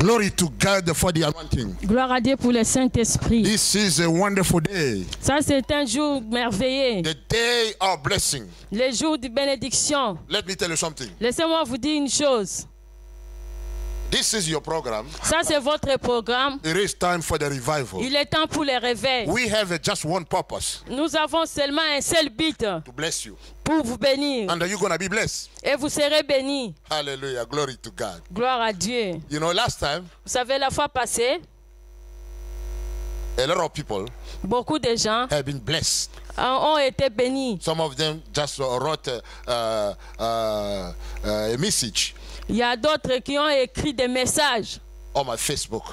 Glory to God for the anointing. Gloire à Dieu pour le Saint-Esprit. This is a wonderful day. Ça, c'est un jour merveilleux. The day of blessing. Le jour de bénédiction. Let me tell you something. Laissez-moi vous dire une chose. This is your program. Ça, c'est votre programme. It is time for the revival. Il est temps pour les réveils. We have just one purpose. Nous avons seulement un seul but. To bless you. Pour vous bénir. And you're going to be blessed. Et vous serez bénis. Hallelujah. Glory to God. Gloire à Dieu. You know, last time, vous savez, la fois passée, a lot of people beaucoup de gens have been blessed. Ont été bénis. Some of them just wrote a message. Il y a d'autres qui ont écrit des messages on my Facebook.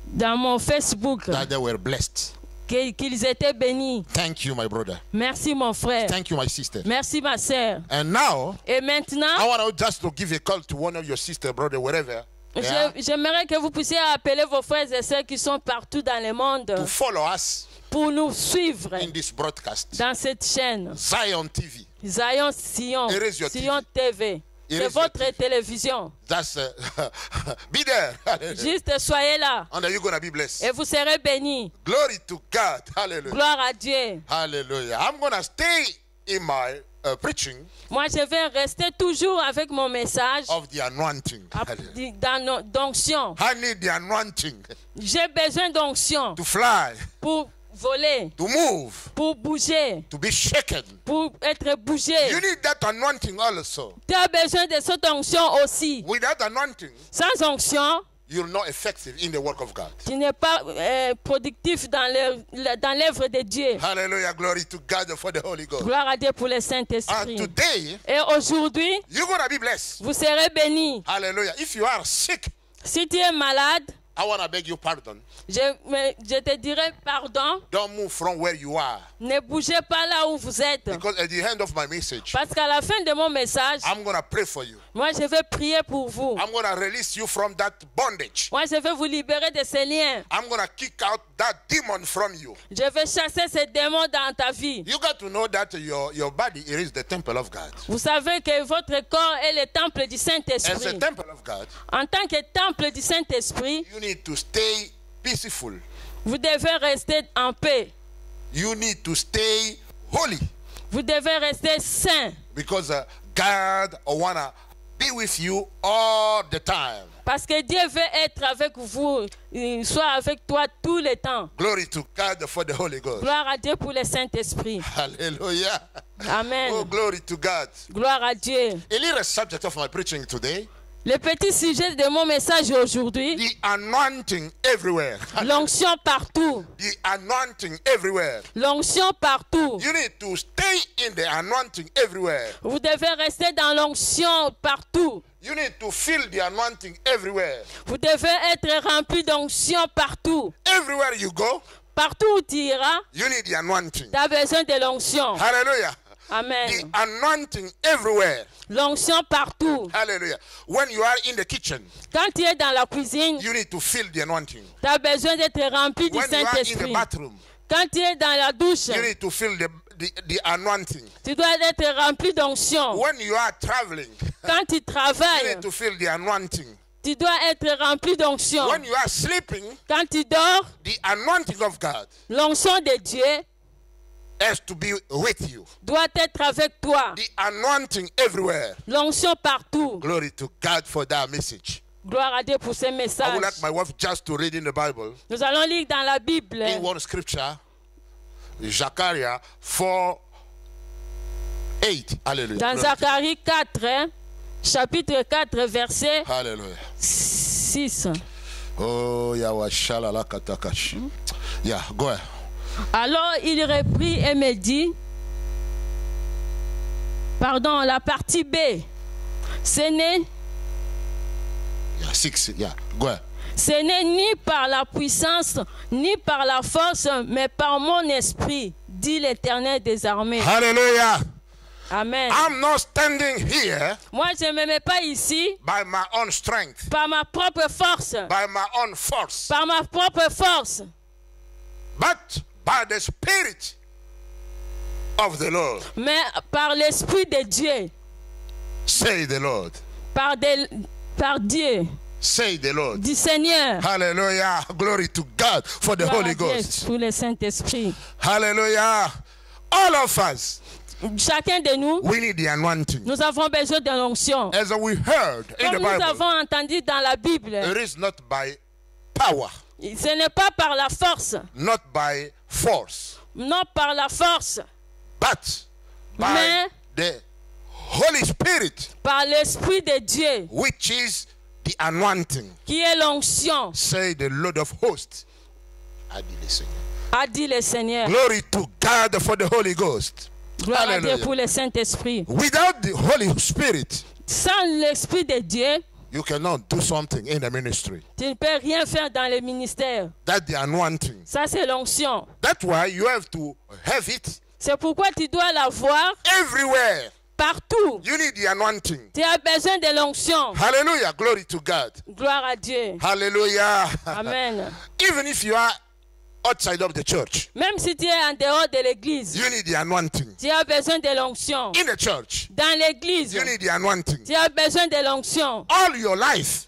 Dans mon Facebook. That they were blessed. Qu'ils étaient bénis. Thank you, my brother. Merci, mon frère. Thank you, my sister. Merci, ma sœur. And now, et maintenant, I want just to give a call to one of your sister, brother, wherever. J'aimerais que vous puissiez appeler vos frères et sœurs qui sont partout dans le monde. To follow us. Pour nous suivre. In this broadcast. Dans cette chaîne. Zion TV. Zion Sion. Sion TV. C'est votre télévision. That's, be there. Juste soyez là. And you're gonna be blessed. Et vous serez bénis. Glory to God. Hallelujah. Gloire à Dieu. Hallelujah. I'm gonna stay in my preaching. Moi, je vais rester toujours avec mon message. Of the anointing. D'onction. I need the anointing. J'ai besoin d'onction. To fly. Pour voler. To move. Pour bouger. To be shaken. Pour être bougé. You need that anointing also. Tu as besoin de cette onction aussi. Without anointing. Sans onction. You're not effective in the work of God. Tu n'es pas productif dans l'œuvre de Dieu. Hallelujah, glory to God for the Holy Ghost. Gloire à Dieu pour le Saint-Esprit. And today, et aujourd'hui, you're gonna be blessed. Vous serez bénis. Hallelujah. If you are sick, si tu es malade, I want to beg you pardon. Je te dirai pardon. Don't move from where you are. Ne bougez pas là où vous êtes. Because at the end of my message, parce qu'à la fin de mon message, I'm going to pray for you. Moi, je vais prier pour vous. I'm going to release you from that bondage. Moi, je vais vous libérer de ces liens. I'm going to kick out that demon from you. Je vais chasser ces démons dans ta vie. You got to know that your body is the temple of God. Vous savez que votre corps est le temple du Saint-Esprit. As a temple of God, en tant que temple du Saint-Esprit, you need to stay peaceful. Vous devez rester en paix. You need to stay holy. Vous devez rester saint. Because God wanna be with you all the time. Parce que Dieu veut être avec vous, soit avec toi tout le temps. Glory to God for the Holy Ghost. Gloire à Dieu pour le Saint-Esprit. Hallelujah. Amen. Oh, glory to God. Gloire à Dieu. A little subject of my preaching today. Le petit sujet de mon message aujourd'hui. The anointing everywhere. L'onction partout. The anointing everywhere. L'onction partout. You need to stay in the anointing everywhere. Vous devez rester dans l'onction partout. You need to feel the anointing everywhere. Vous devez être rempli d'onction partout. Everywhere you go. Partout où tu iras. You need the anointing. Tu as besoin de l'onction. Hallelujah. Amen. The anointing everywhere. L'onction partout. Hallelujah. When you are in the kitchen, quand tu es dans la cuisine, you need to feel the anointing. Tu as besoin d'être rempli du Saint-Esprit. When you are in the bathroom, quand tu es dans la douche, you need to feel the anointing. Tu dois être rempli d'onction. When you are traveling, quand tu travailles, you need to feel the anointing. Tu dois être rempli d'onction. When you are sleeping, quand tu dors, the anointing of God, l'onction de Dieu, has to be with you. Doit être avec toi. The anointing everywhere. L'onction partout. Glory to God for that message. Gloire à Dieu pour ce message. I would like my wife just to read in the Bible. Nous allons lire dans la Bible. In one scripture, Zacharie 4:8. Hallelujah. Dans Zacharie 4, chapitre 4, verset Hallelujah. 6. Oh, Yawashala Katakash. Yeah, go ahead. Alors il reprit et me dit, pardon, la partie B, ce n'est ni par la puissance, ni par la force, mais par mon esprit, dit l'Éternel des armées. Hallelujah. Amen. I'm not standing here. Moi, je ne me mets pas ici. By my own strength. Par ma propre force. By my own force. Par ma propre force. But by the Spirit of the Lord. Mais par l'Esprit de Dieu. Say the Lord. Par Dieu. Say the Lord. Du Seigneur. Hallelujah. Glory to God for the Gloire Holy à Dieu Ghost. pour le Saint-Esprit. Hallelujah. All of us, Chacun de nous, we need the anointing. nous avons besoin de l'onction. As we heard in the Comme nous Bible, avons entendu dans la Bible, it is not by power, ce n'est pas par la force, not by force, non par la force, but by mais the Holy Spirit, par l'Esprit de Dieu, which is the anointing. qui est l'onction, Say the Lord of hosts. A dit le Seigneur. Glory to God for the Holy Ghost. Gloire à Dieu Hallelujah. pour le Saint-Esprit. Without the Holy Spirit, Sans l'Esprit de Dieu, you cannot do something in the ministry. tu ne peux rien faire dans le ministère. That's the anointing. Ça, c'est l'onction. That's why you have to have it C'est pourquoi tu dois l'avoir everywhere. partout. You need the anointing. Tu as besoin de l'onction. Hallelujah. Glory to God. Gloire à Dieu. Hallelujah. Amen. Even if you are outside of the church, Même si tu es en dehors de l'église, you need the anointing. tu as besoin de l'onction. In the church, Dans l'église, you need the anointing. tu as besoin de l'onction. All your life,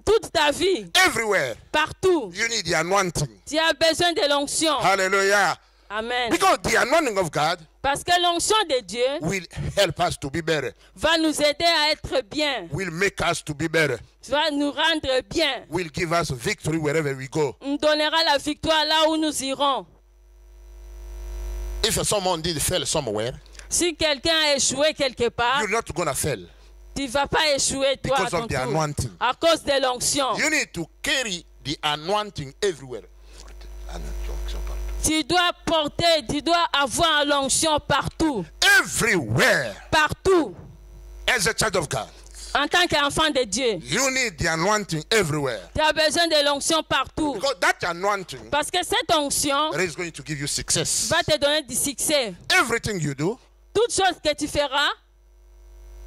Toute ta vie, everywhere, partout, you need the anointing. tu as besoin de l'onction. Hallelujah. Amen. Because the anointing of God Parce que l'onction de Dieu will help us to be better, va nous aider à être bien, will make us to be better, va nous rendre bien, will give us victory wherever we go. nous donnera la victoire là où nous irons. If someone did fail somewhere, Si quelqu'un a échoué quelque part, you're not going to fail. tu ne vas pas échouer toi à Because ton of the tour, anointing. à cause de l'onction. You need to carry the anointing everywhere. Tu dois porter, tu dois avoir l'onction partout, Everywhere. partout, As a child of God, en tant qu'enfant de Dieu. you need the anointing everywhere. Tu as besoin de l'onction partout. Because that anointing Parce que cette onction is going to give you success. va te donner du succès. Everything you do, Toute chose que tu feras,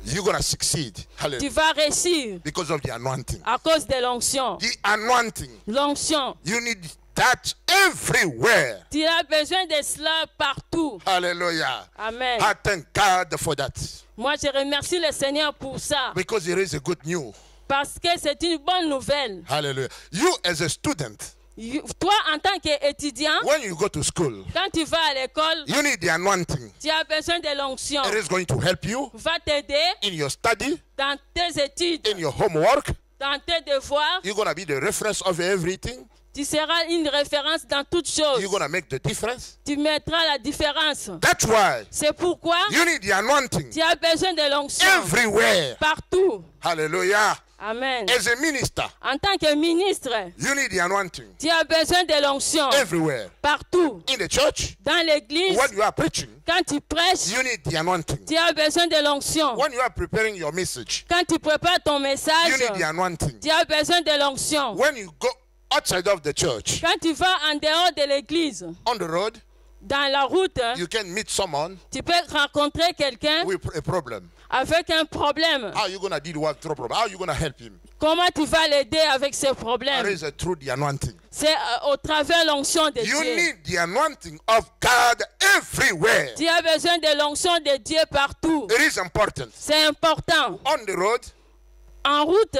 you're going to succeed. tu Hallelujah. vas réussir Because of the anointing. à cause de l'onction. The anointing, L'onction. you need that everywhere. Tu as besoin de cela partout. Hallelujah. Amen. I thank God for that. Moi, je remercie le Seigneur pour ça. Because it is a good news. Parce que c'est une bonne nouvelle. Hallelujah. You as a student, Toi, en tant qu'étudiant, when you go to school, quand tu vas à l'école, you need the anointing. tu as besoin de l'onction. It is going to help you Va t'aider in your study, dans tes études, in your homework. dans tes devoirs. You're going to be the reference of everything. Tu seras une référence dans toutes choses. You're going to make the difference. Tu mettras la différence. That's why C'est pourquoi you need the anointing tu as besoin de l'onction everywhere. partout. Hallelujah. Amen. As a minister, En tant que ministre, you need the anointing tu as besoin de l'onction everywhere. partout. In the church, Dans l'église, when you are preaching, quand tu prêches, you need the anointing. tu as besoin de l'onction. When you are preparing your message, Quand tu prépares ton you message, need the anointing. tu as besoin de l'onction. When you go outside of the church, Quand tu vas en dehors de l'église, on the road, dans la route, you can meet someone tu peux rencontrer quelqu'un with a problem. avec un problème. How are you going to deal with the problem? How are you going to help him? Comment tu vas l'aider avec ce That problème? is through the anointing. C'est au travers de l'onction de You Dieu. need the anointing of God everywhere. Tu as besoin de l'onction de Dieu partout. It is important. C'est important. On the road, En route,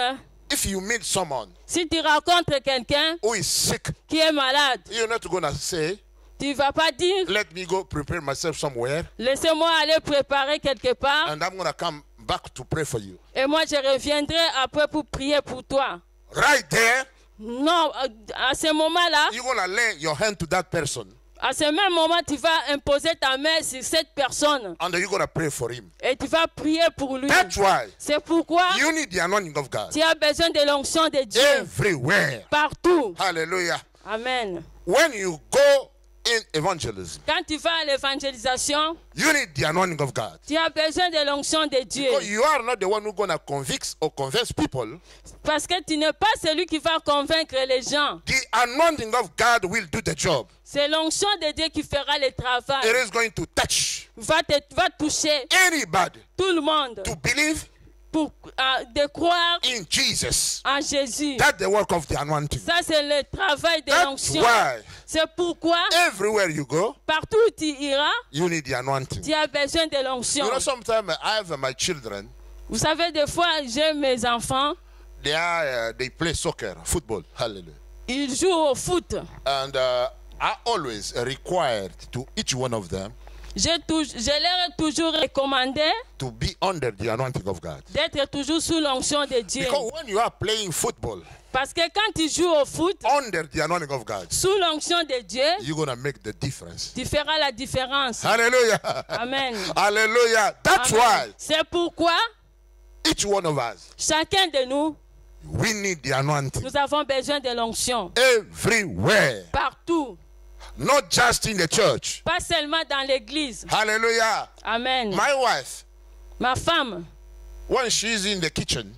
if you meet someone si tu rencontres quelqu'un who is sick, qui est malade, you're not going to say, tu ne vas pas dire, let me go prepare myself somewhere laissez-moi aller préparer quelque part and I'm going to come back to pray for you. et moi je reviendrai après pour prier pour toi. Right there, Non, à ce moment-là, you're going to lay your hand to that person à ce même moment, tu vas imposer ta main sur cette personne and you're going to pray for him. et tu vas prier pour lui. That's why C'est pourquoi you need the anointing of God tu as besoin de l'onction de Dieu everywhere. partout. Hallelujah. Amen. When you go in evangelism, Quand tu vas à l'évangélisation, you need the anointing of God. tu as besoin de l'onction de Dieu. Because you are not the one who's going to convict or convince people. Parce que tu n'es pas celui qui va convaincre les gens. The anointing of God will do the job. C'est l'onction de Dieu qui fera le travail. It is going to touch Va toucher anybody tout le monde to believe pour de croire in Jesus. en Jésus. That's the work of the anointing. Ça, c'est le travail de That's l'onction. why C'est pourquoi, everywhere you go, partout où tu iras, you need the anointing. tu as besoin de l'onction. You know, sometimes I have my children, Vous savez, des fois, j'ai mes enfants, they play soccer, football. Hallelujah. Ils jouent au foot. And I always required to each one of them Je leur ai toujours recommandé to be under the anointing of God. d'être toujours sous l'onction de Dieu. Because when you are playing football Parce que quand tu joues au foot, under the anointing of God, sous l'onction de Dieu, you're going to make the difference. tu feras la différence. Hallelujah. Amen. Hallelujah. That's Amen. why C'est pourquoi each one of us, chacun de nous, we need the anointing nous avons besoin de l'onction. everywhere. Partout. Not just in the church. Pas seulement dans l'église. Hallelujah. Amen. My wife, Ma femme, when she's in the kitchen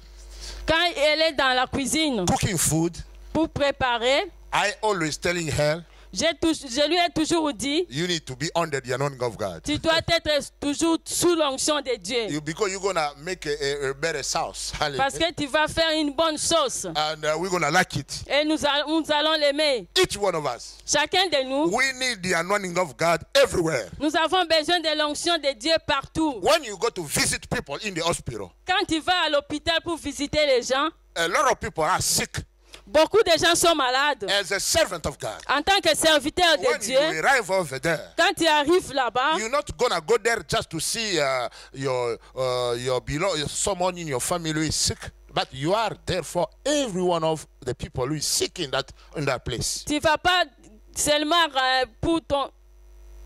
quand elle est dans la cuisine cooking food, pour préparer, I always telling her, je lui ai toujours dit, you need to be under the anointing of God. tu dois être toujours sous l'onction de Dieu. Because you're going to make a better sauce. Parce Hallelujah. que tu vas faire une bonne sauce. And we're going to like it. Et nous allons l'aimer. Each one of us, Chacun de nous, we need the anointing of God everywhere. nous avons besoin de l'onction de Dieu partout. When you go to visit people in the hospital, Quand tu vas à l'hôpital pour visiter les gens, a lot of people are sick. beaucoup de gens sont malades. As a servant of God, En tant que serviteur de when Dieu, you arrive over there, quand tu arrives là-bas, you're not gonna go there just to see your someone in your family who is sick, but you are there for every one of the people who is sick in that place. tu vas pas seulement pour ton...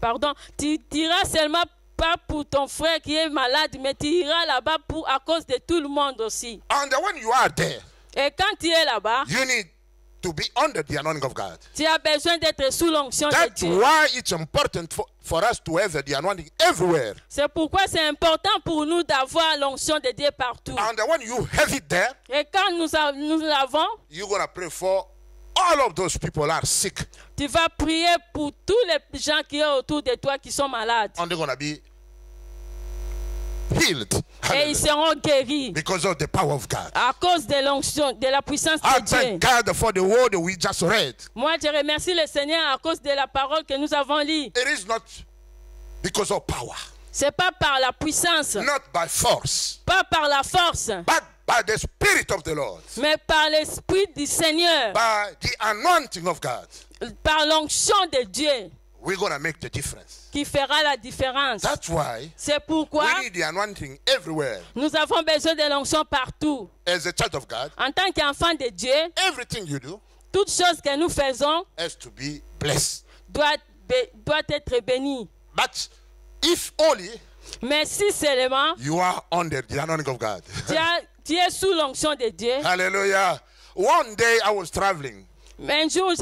Pardon, tu iras seulement pas pour ton frère qui est malade, mais tu iras là-bas à cause de tout le monde aussi. And when you are there, Et quand tu es là-bas, you need to be under the anointing of God. tu as besoin d'être sous l'onction de That's Dieu. why it's important for us to have the anointing everywhere. C'est pourquoi c'est important pour nous d'avoir l'onction de Dieu partout. And when you have it there, Et quand nous l'avons, you're gonna pray for all of those people who are sick, tu vas prier pour tous les gens qui sont autour de toi qui sont malades. and they're gonna be healed. Et ils seront guéris Because of the power of God. à cause de l'onction, de la puissance I de Dieu. thank God for the word we just read. Moi, je remercie le Seigneur à cause de la parole que nous avons lue. It is not because of power, C'est pas par la puissance, not by force, pas par la force, but by the Spirit of the Lord, mais par l'Esprit du Seigneur, by the anointing of God. par l'onction de Dieu We're going to make the difference. qui fera la différence. That's why C'est pourquoi we need the anointing everywhere. nous avons besoin de l'onction partout. As a child of God, En tant qu'enfant de Dieu, everything you do toute chose que nous faisons has to be blessed. doit être bénie. But if only Mais si seulement you are under the anointing of God. tu es sous l'onction de Dieu. Hallelujah. One day I was traveling. Un jour,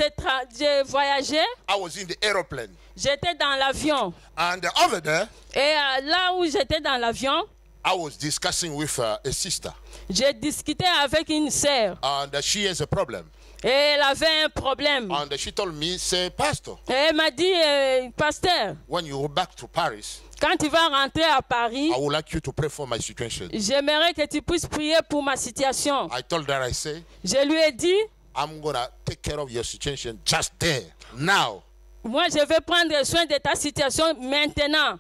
j'ai voyagé, I was in the aeroplane. j'étais dans l'avion. And over there, Et là où j'étais dans l'avion, I was discussing with a sister. j'ai discuté avec une sœur. And she has a problem. Et elle avait un problème. And she told me, say, Pastor, Et elle m'a dit, pasteur, when you go back to Paris, quand tu vas rentrer à Paris, I would like you to pray for my situation. j'aimerais que tu puisses prier pour ma situation. I told her, I say, Je lui ai dit, I'm going to take care of your situation just there, now. moi je vais prendre soin de ta situation maintenant.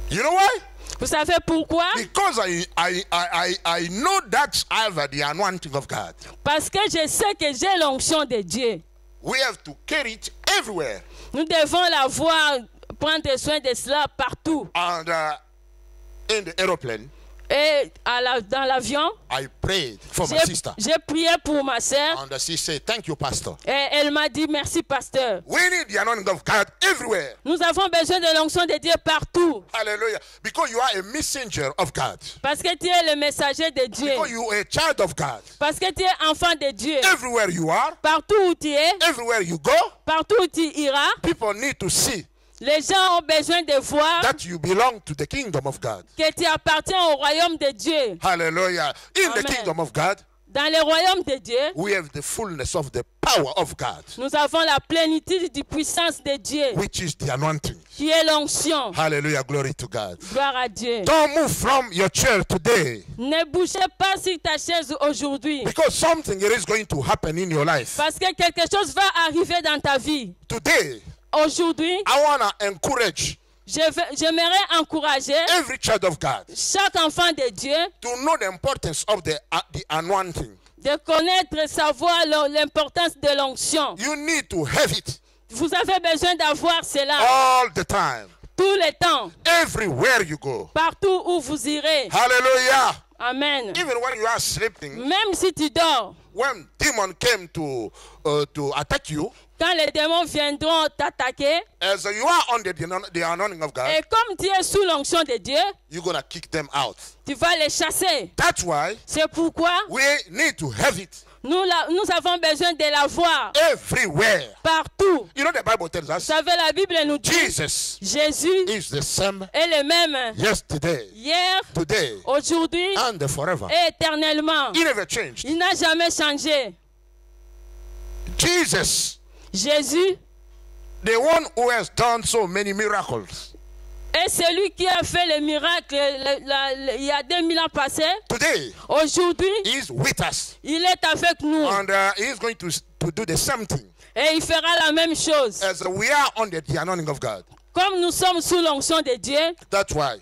You know why? Vous savez pourquoi? Because I know that I have the anointing of God. Parce que je sais que j'ai l'onction de Dieu. We have to carry it everywhere. Nous devons l'avoir, prendre soin de cela partout. And in the aeroplane, Et dans l'avion, I prayed for my sister. j'ai prié pour ma sœur. And she said, thank you, Pastor. Et elle m'a dit, merci pasteur. We need the anointing of God everywhere. Nous avons besoin de l'onction de Dieu partout. Hallelujah. Because you are a messenger of God. Parce que tu es le messager de Dieu. Because you are a child of God. Parce que tu es enfant de Dieu. Everywhere you are, Partout où tu es, everywhere you go, partout où tu iras, people need to see les gens ont besoin de voir that you belong to the kingdom of God. que tu appartiens au royaume de Dieu. Hallelujah. In Amen. the kingdom of God, Dans le royaume de Dieu, we have the fullness of the power of God, nous avons la plénitude de puissance de Dieu, which is the anointing. qui est l'onction. Hallelujah. Glory to God. Gloire à Dieu. Don't move from your chair today, Ne bougez pas sur ta chaise aujourd'hui. because something is going to happen in your life. Parce que quelque chose va arriver dans ta vie. Today, Aujourd'hui, I want to encourage J'aimerais encourager every child of God chaque enfant de Dieu to know the importance of the anointing. de connaître, savoir l'importance de l'onction. You need to have it Vous avez besoin d'avoir cela all the time, tout le temps, everywhere you go. partout où vous irez. Hallelujah. Amen. Even when you are sleeping, Même si tu dors, when demon came to attack you, quand les démons viendront t'attaquer, as you are under the anointing of God, et comme tu es sous l'onction de Dieu, you're going to kick them out. tu vas les chasser. That's why C'est pourquoi we need to have it nous avons besoin de la voir everywhere. partout. You know the Bible tells Vous us savez, la Bible nous dit, Jesus Jésus is the same est le même yesterday, hier, today, aujourd'hui and forever. et éternellement. He never changed. Il n'a jamais changé. Jesus, Jésus the one who has done so many miracles, est celui qui a fait les miracles il y a 2000 ans passés. today Aujourd'hui, he is with us, il est avec nous and he is going to do the same thing et il fera la même chose. as we are under the anointing of God. Comme nous sommes sous l'onction de Dieu, That's why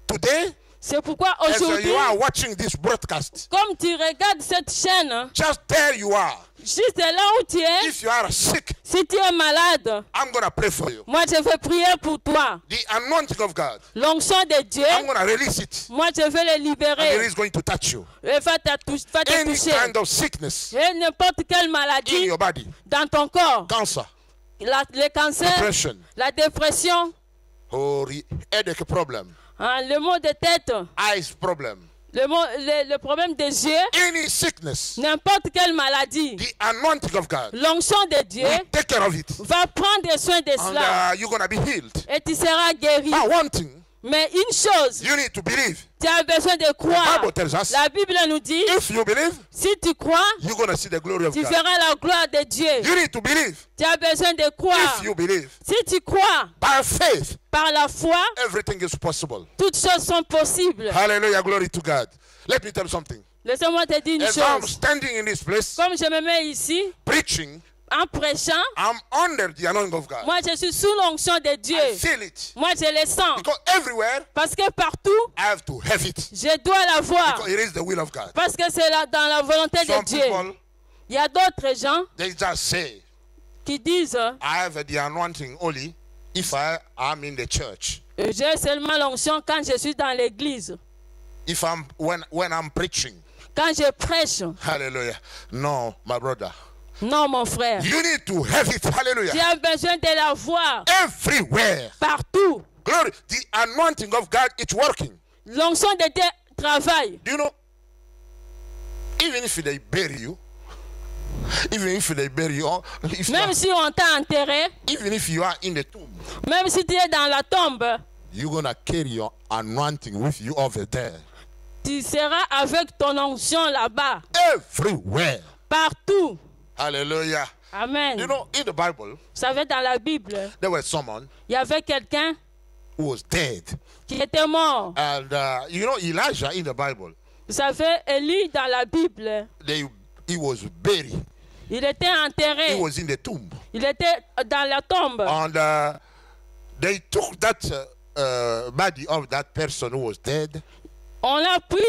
today, c'est pourquoi as aujourd'hui, you are watching this broadcast, comme tu regardes cette chaîne, just there you are. juste là où tu es, If you are sick, si tu es malade, I'm going to pray for you. moi je vais prier pour toi. The anointing of God, L'onction de Dieu, I'm going to release it, moi je vais le and it libérer. is going to touch you. Et va te Any toucher. kind of sickness Et n'importe quelle in maladie your body, dans ton corps, cancer, le cancer, depression, la dépression, or headache problem, hein, le mot de tête, eyes problem, le problème des yeux, any sickness, n'importe quelle maladie, the anointing of God l'onction de Dieu will take care of it, va prendre soin de and cela you're going to be healed. et tu seras guéri. But one thing, Mais une chose, you need to believe. tu as besoin de The croire. Bible tells us, La Bible nous dit, if you believe, si tu crois, you're going to see the glory of tu God. verras la gloire de Dieu. You need to believe. Tu as besoin de croire. If you believe, Si tu crois by faith, par la foi, everything is possible. toutes choses sont possibles. Hallelujah, glory to God. Let me tell you something. Laissez-moi te dire une As I'm chose. standing in this place, Comme je me mets ici, preaching, en prêchant, I'm under the anointing of God. moi je suis sous l'onction de Dieu. I feel it. Moi je le sens. Because everywhere, Parce que partout, I have to have it. je dois la voir. Because it is the will of God. Parce que c'est dans la volonté de Some Dieu. people, Il y a d'autres gens they just say, qui disent, I have the anointing only if I am in the church. j'ai seulement l'onction quand je suis dans l'église. If I'm when I'm preaching. Quand je prêche. Hallelujah. No, my brother. Non, mon frère. You need to have it. Hallelujah. Tu as besoin de la voir Everywhere. partout. Glory. The anointing of God is working. L'onction de Dieu travaille. Do you know? Even if they bury you, Même si on t'a enterré, even if you are in the tomb, même si tu es dans la tombe, you're gonna carry your anointing with you over there. tu seras avec ton onction là-bas. Everywhere. Partout. Hallelujah. Amen. You know, in the Bible, Vous savez, dans la Bible, there was someone il y avait quelqu'un who was dead. qui était mort. And you know, Elijah in the Bible, Vous savez, Élie dans la Bible, he was buried. il était enterré. He was in the tomb. Il était dans la tombe. And they took that body of that person who was dead. On a pris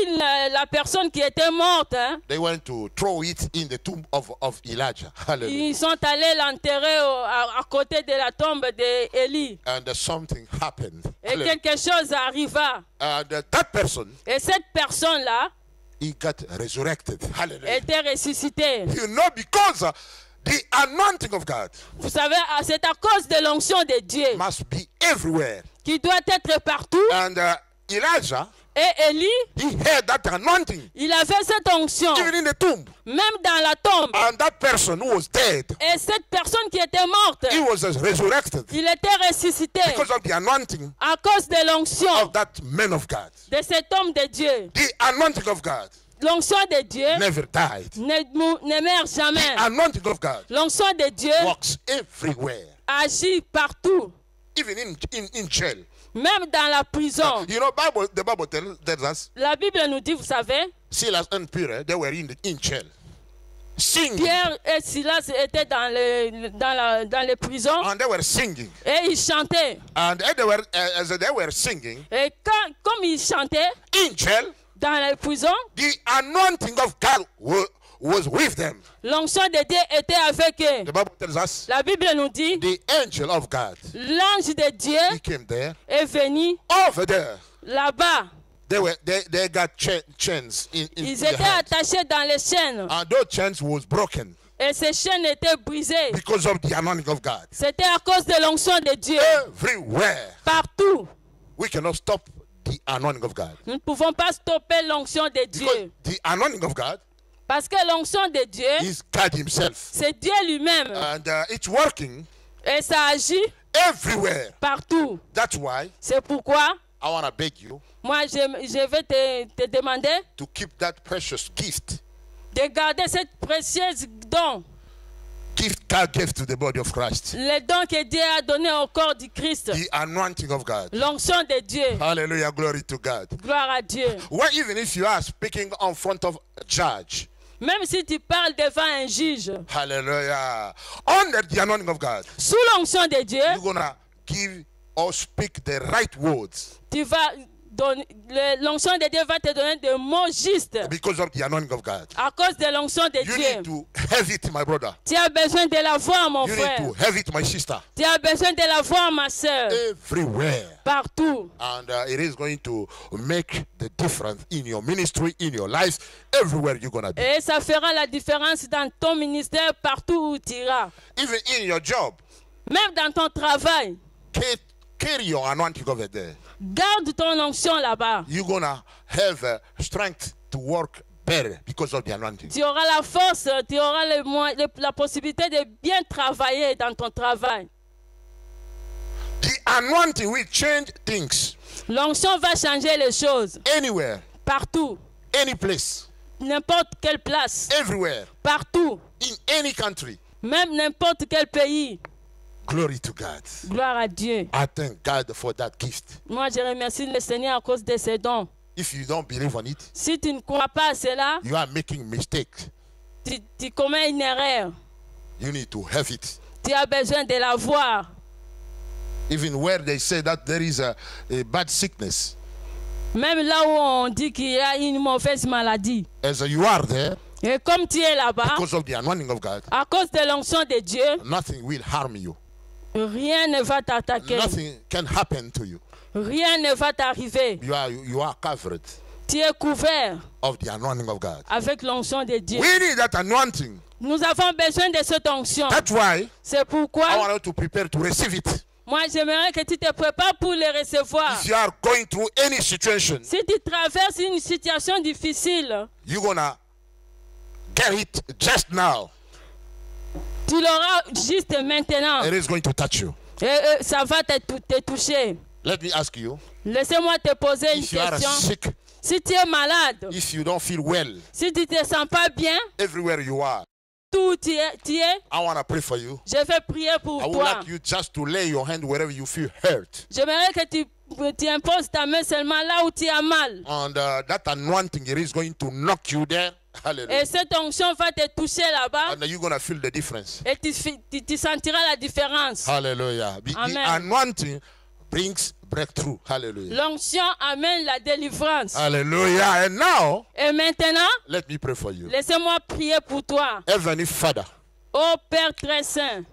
la personne qui était morte. Hein. They went to throw it in the tomb of Elijah. Hallelujah. Ils sont allés l'enterrer à côté de la tombe d'Élie. And something happened. Et Hallelujah. quelque chose arriva. And that person, Et cette personne-là he got resurrected. Hallelujah. était ressuscitée. You know, because the anointing of God Vous savez, c'est à cause de l'onction de Dieu must be everywhere. qui doit être partout. And Elijah, Et Élie, he had that anointing il avait cette onction, even in the tomb. même dans la tombe. And that person who was dead, Et cette personne qui était morte, he was resurrected il était ressuscité because of the anointing à cause de l'onction of that man of God. de cet homme de Dieu. The anointing of God L'onction de Dieu never died. ne meurt jamais. The anointing of God L'onction de Dieu works everywhere, agit partout, even in jail. même dans la prison. You know, the Bible tells us La Bible nous dit, vous savez, Silas and Peter, they were in jail. singing. Pierre et Silas étaient dans les prisons And they were singing. et ils chantaient. And as they were singing, Et comme ils chantaient in jail, dans les prisons, the anointing of God was with them. l'onction de Dieu était avec eux. The Bible tells us La Bible nous dit, the angel of God, l'ange de Dieu he came there. est venu Over there, là-bas. they got chains in Ils their étaient hands. attachés dans les chaînes. And those chains was broken Et ces chaînes étaient brisées. because of the anointing of God. C'était à cause de l'onction de Dieu. Everywhere. Partout. We cannot stop the anointing of God. Nous ne pouvons pas stopper l'onction de Because Dieu. the anointing of God Parce que l'onction de Dieu, is God himself. c'est Dieu lui-même. And it's working Et ça agit everywhere. partout. That's why C'est pourquoi, I want to beg you moi, je vais te demander to keep that precious gift de garder cette précieuse don. God gave to the body of Christ. Le don que Dieu a donné au corps du Christ. The anointing of God. L'onction de Dieu. Hallelujah. Glory to God. Gloire à Dieu. Well, even if you are speaking in front of a judge, Même si tu parles devant un juge, hallelujah, under the anointing of God, sous l'onction de Dieu, you're going to give or speak the right words tu vas donner, l'onction de Dieu va te donner des mots justes because of the anointing of God. à cause de l'onction de You Dieu. need to have it, my brother. Tu as besoin de la voir, mon You need frère. to have it, my sister. Tu as besoin de la voir, ma soeur. Everywhere. Partout. And it is going to make the difference in your ministry, in your life, everywhere you're going to be. Et ça fera la différence dans ton ministère, partout où tu iras. Even in your job, Même dans ton travail. carry your anointing over there. Garde ton onction là-bas. You're going to have strength to work better because of the anointing. Tu auras la force, tu auras la possibilité de bien travailler dans ton travail. The anointing will change things L'onction va changer les choses. anywhere, Partout. any place, N'importe quelle place. everywhere, Partout. in any country. Même n'importe quel pays. Glory to God. Gloire à Dieu. I thank God for that gift. Moi, je remercie le Seigneur à cause de ses dons. If you don't believe on it, Si tu ne crois pas à cela, you are making mistakes. tu commets une erreur. You need to have it. Tu as besoin de la voir. Even where they say that there is a bad sickness, Même là où on dit qu'il y a une mauvaise maladie. as you are there, Et comme tu es là-bas, because of the anointing of God, à cause de l'onction de Dieu, nothing will harm you. rien ne va t'attaquer. Nothing can happen to you. Rien ne va t'arriver. You are covered Tu es couvert of the anointing of God. avec l'onction de Dieu. We need that anointing. Nous avons besoin de cette onction. That's why C'est I pourquoi want you to prepare to receive it. moi j'aimerais que tu te prépares pour les recevoir. If you are going through any situation, Si tu traverses une situation difficile, you're gonna get it just now. tu l'auras juste maintenant. It is going to touch you. Et ça va te toucher. Let me ask you, Laissez-moi te poser une if you are question. sick, Si tu es malade, if you don't feel well, si tu ne te sens pas bien, everywhere you are, tout tu es, I want to pray for you. je vais prier pour I would toi. like you just to lay your hand wherever you feel hurt. J'aimerais que tu imposes ta main seulement là où tu as mal. And that anointing, it is going to knock you there. Hallelujah. Et cette onction va te toucher là-bas. And you're going to feel the difference. Et tu sentiras la différence. Hallelujah. The Amen. anointing brings breakthrough. Hallelujah. L'onction amène la délivrance. Hallelujah. And now, Et maintenant, let me pray for you. laissez-moi prier pour toi. Heavenly Father, Ô Père très saint,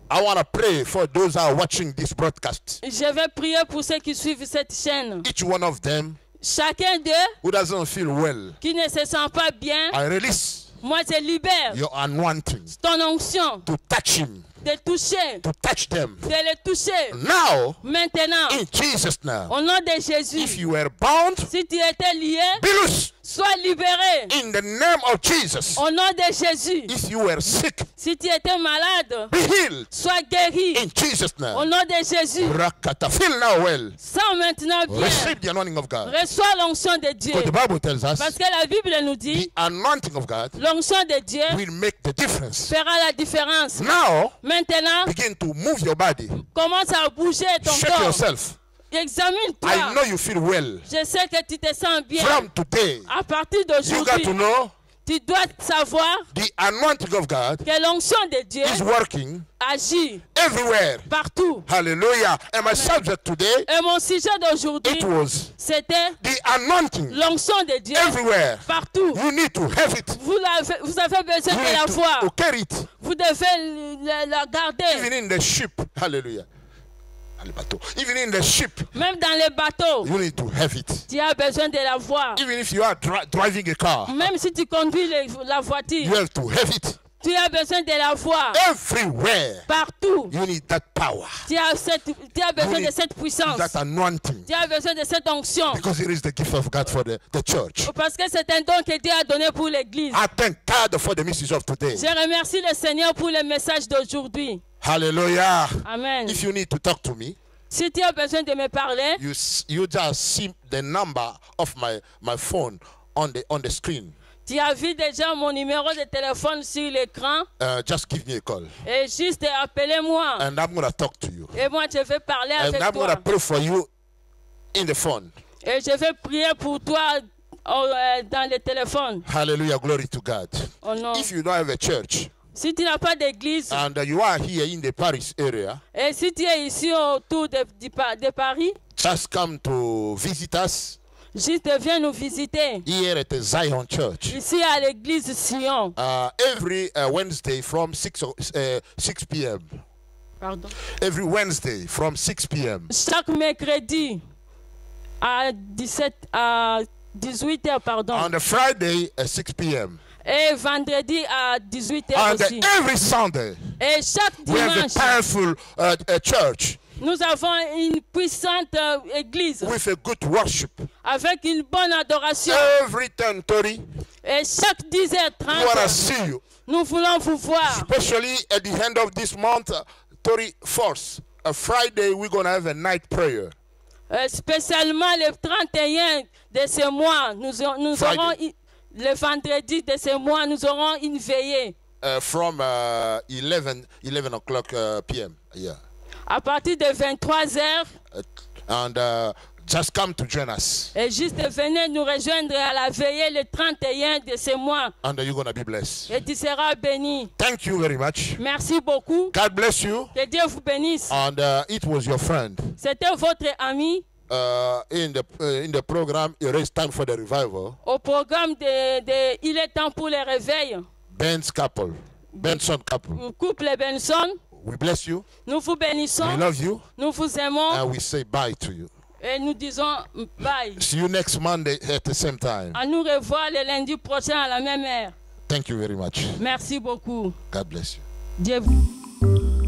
I want to pray for those who are watching this broadcast. je vais prier pour ceux qui suivent cette chaîne. Each one of them Chacun d'eux who doesn't feel well, qui ne se sent pas bien, I release moi je libère your anointing ton onction to touch him, de toucher, to touch them. de les toucher. Now, Maintenant, in Jesus' name, au nom de if Jésus, you were bound, si tu étais lié, be loose. sois libéré. In the name of Jesus. Au nom de Jésus, If you were sick, si tu étais malade, be healed. sois guéri. In Jesus' Au name. nom de Jésus, Rakata. Feel now well. sens maintenant bien. Receive the anointing of God. Reçois l'onction de Dieu. Because the Bible tells us Parce que la Bible nous dit, the anointing of God l'onction de Dieu will make the difference. fera la différence. Now, Maintenant, begin to move your body. commence à bouger ton Shake corps. yourself. I Examine-toi. know you feel well. Je sais que tu te sens bien. From today, À partir you got to d'aujourd'hui, know Tu dois savoir the anointing of God que l'onction de Dieu is working agit everywhere. partout. Hallelujah. And my subject today, Et mon sujet d'aujourd'hui, it was c'était the anointing l'onction de Dieu everywhere. partout. You need to have it. Vous avez besoin You de la need voir. to carry it. Vous devez la garder. Even in the ship. Hallelujah. Even in the ship, Même dans les bateaux, you need to have it. tu as besoin de la voir. Even if you are driving a car, Même si tu conduis la voiture, you have to have it. tu as besoin de la voir. Everywhere, Partout, you need that power, tu as besoin de cette puissance. that anointing, Tu as besoin de cette onction. because it is the gift of God for the church. Parce que c'est un don que Dieu a donné pour l'Église. I thank God for the message of today. Je remercie le Seigneur pour le message d'aujourd'hui. Hallelujah. Amen. If you need to talk to me, Si tu as besoin de me parler, you just see the number of my phone on the screen. tu as vu déjà mon numéro de téléphone sur l'écran. Just give me a call, Et juste appelez-moi. and I'm gonna talk to you, Et moi, je vais parler and avec I'm toi. gonna pray for you in the phone. Et je vais prier pour toi dans le téléphone. Hallelujah, glory to God. Oh non. If you don't have a church Si tu n'as pas d'église, and you are here in the Paris area, et si tu es ici autour de Paris, just come to visit us juste viens nous visiter. here at the Zion Church. Ici à l'église Sion. Every Wednesday from 6 p.m. Pardon. Every Wednesday from 6 p.m. Chaque mercredi à 18h, pardon. On the Friday at 6 p.m. Et vendredi à 18h And aussi. every Sunday Et chaque we have a dimanche, powerful church nous avons une puissante église with a good worship. avec une bonne adoration. Every 10:30 Et chaque we want to 10h30, see you. nous voulons vous voir. Especially at the end of this month, 31st, a Friday, we're going to have a night prayer. Spécialement le 31 de ce mois, nous aurons, le vendredi de ce mois, nous aurons une veillée. From 11 o'clock p.m. Yeah. À partir de 23h, And just come to join us. et juste venez nous rejoindre à la veillée le 31 de ce mois. And you're going to be blessed. Et tu seras béni. Thank you very much. Merci beaucoup. God bless you. Que Dieu vous bénisse. And it was your friend C'était votre ami in the program, It is Time for the Revival, au programme de Il est temps pour le réveil. Benson couple. Couple Benson, We bless you. nous vous bénissons. We love you. Nous vous aimons. And we say bye to you. Et nous disons bye. See you next Monday at the same time. À nous revoir le lundi prochain à la même heure. Thank you very much. Merci beaucoup. God bless you. Dieu vous